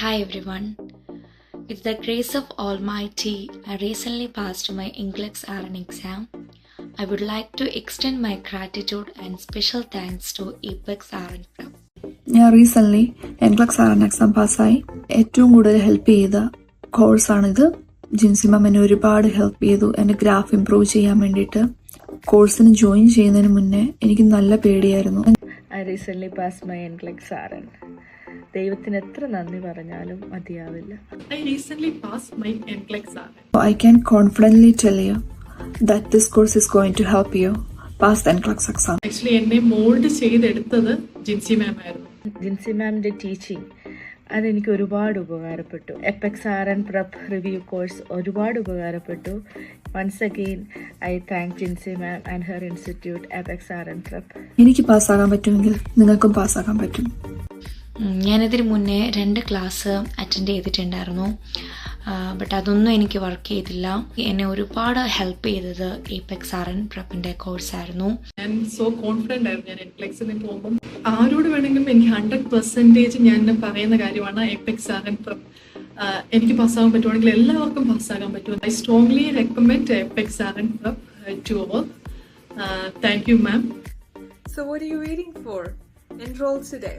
Hi everyone. With the grace of Almighty, I recently passed my English RN exam. I would like to extend my gratitude and special thanks to Apex RN Prep. ഞാൻ recently NCLEX R N exam പാസ്സായി. ഏറ്റവും കൂടുതൽ help ചെയ്ത കോഴ്സാണിത്. ജിൻസി മാം എന്നെ ഒരുപാട് help ചെയ്തു എൻ്റെ graph improve ചെയ്യാൻ വേണ്ടിയിട്ട്. കോഴ്സിന് ജോയിൻ ചെയ്യുന്നതിന് മുന്നേ എനിക്ക് നല്ല പേടിയായിരുന്നു. I recently passed my NCLEX RN. ദൈവത്തിന് എത്ര നന്ദി പറഞ്ഞാലും മതിയാവില്ല. I recently passed my NCLEX RN. I can confidently tell you that this course is going to help you pass the NCLEX exam. Actually എന്നെ മോൾഡ് ചെയ്തെടുത്തത് Jincy ma'am ആയിരുന്നു. ജിൻസി മാമിൻ്റെ teaching അതെനിക്ക് ഒരുപാട് ഉപകാരപ്പെട്ടു. Apex RN prep review course ഒരുപാട് ഉപകാരപ്പെട്ടു. Once again I thank Jincy ma'am and her institute Apex RN prep. എനിക്ക് പാസ്സാകാൻ പറ്റുമെങ്കിൽ നിങ്ങൾക്കും പാസ്സാക്കാൻ പറ്റും. ഞാനിതിന് മുന്നേ 2 ക്ലാസ് അറ്റൻഡ് ചെയ്തിട്ടുണ്ടായിരുന്നു. ബട്ട് അതൊന്നും എനിക്ക് വർക്ക് ചെയ്തില്ല. എന്നെ ഒരുപാട് ഹെൽപ്പ് ചെയ്തത് ഏപെക്സ് RN പ്രപ്പിൻ്റെ കോഴ്സായിരുന്നു. ഞാൻ സോ കോൺഫിഡൻ്റ് ആയിരുന്നു. ഞാൻ എൻക്ലെക്സിന് പോകുമ്പം ആരോട് വേണമെങ്കിലും എനിക്ക് 100% ഞാൻ പറയുന്ന കാര്യമാണ് ഏപെക്സ് RN പ്രപ്പ് എനിക്ക് പാസ്സാകാൻ പറ്റുവാണെങ്കിൽ എല്ലാവർക്കും പാസ്സാകാൻ പറ്റും. I strongly recommend Apex RN prep to അവർ. Thank you ma'am. So what are you waiting for? Enroll today.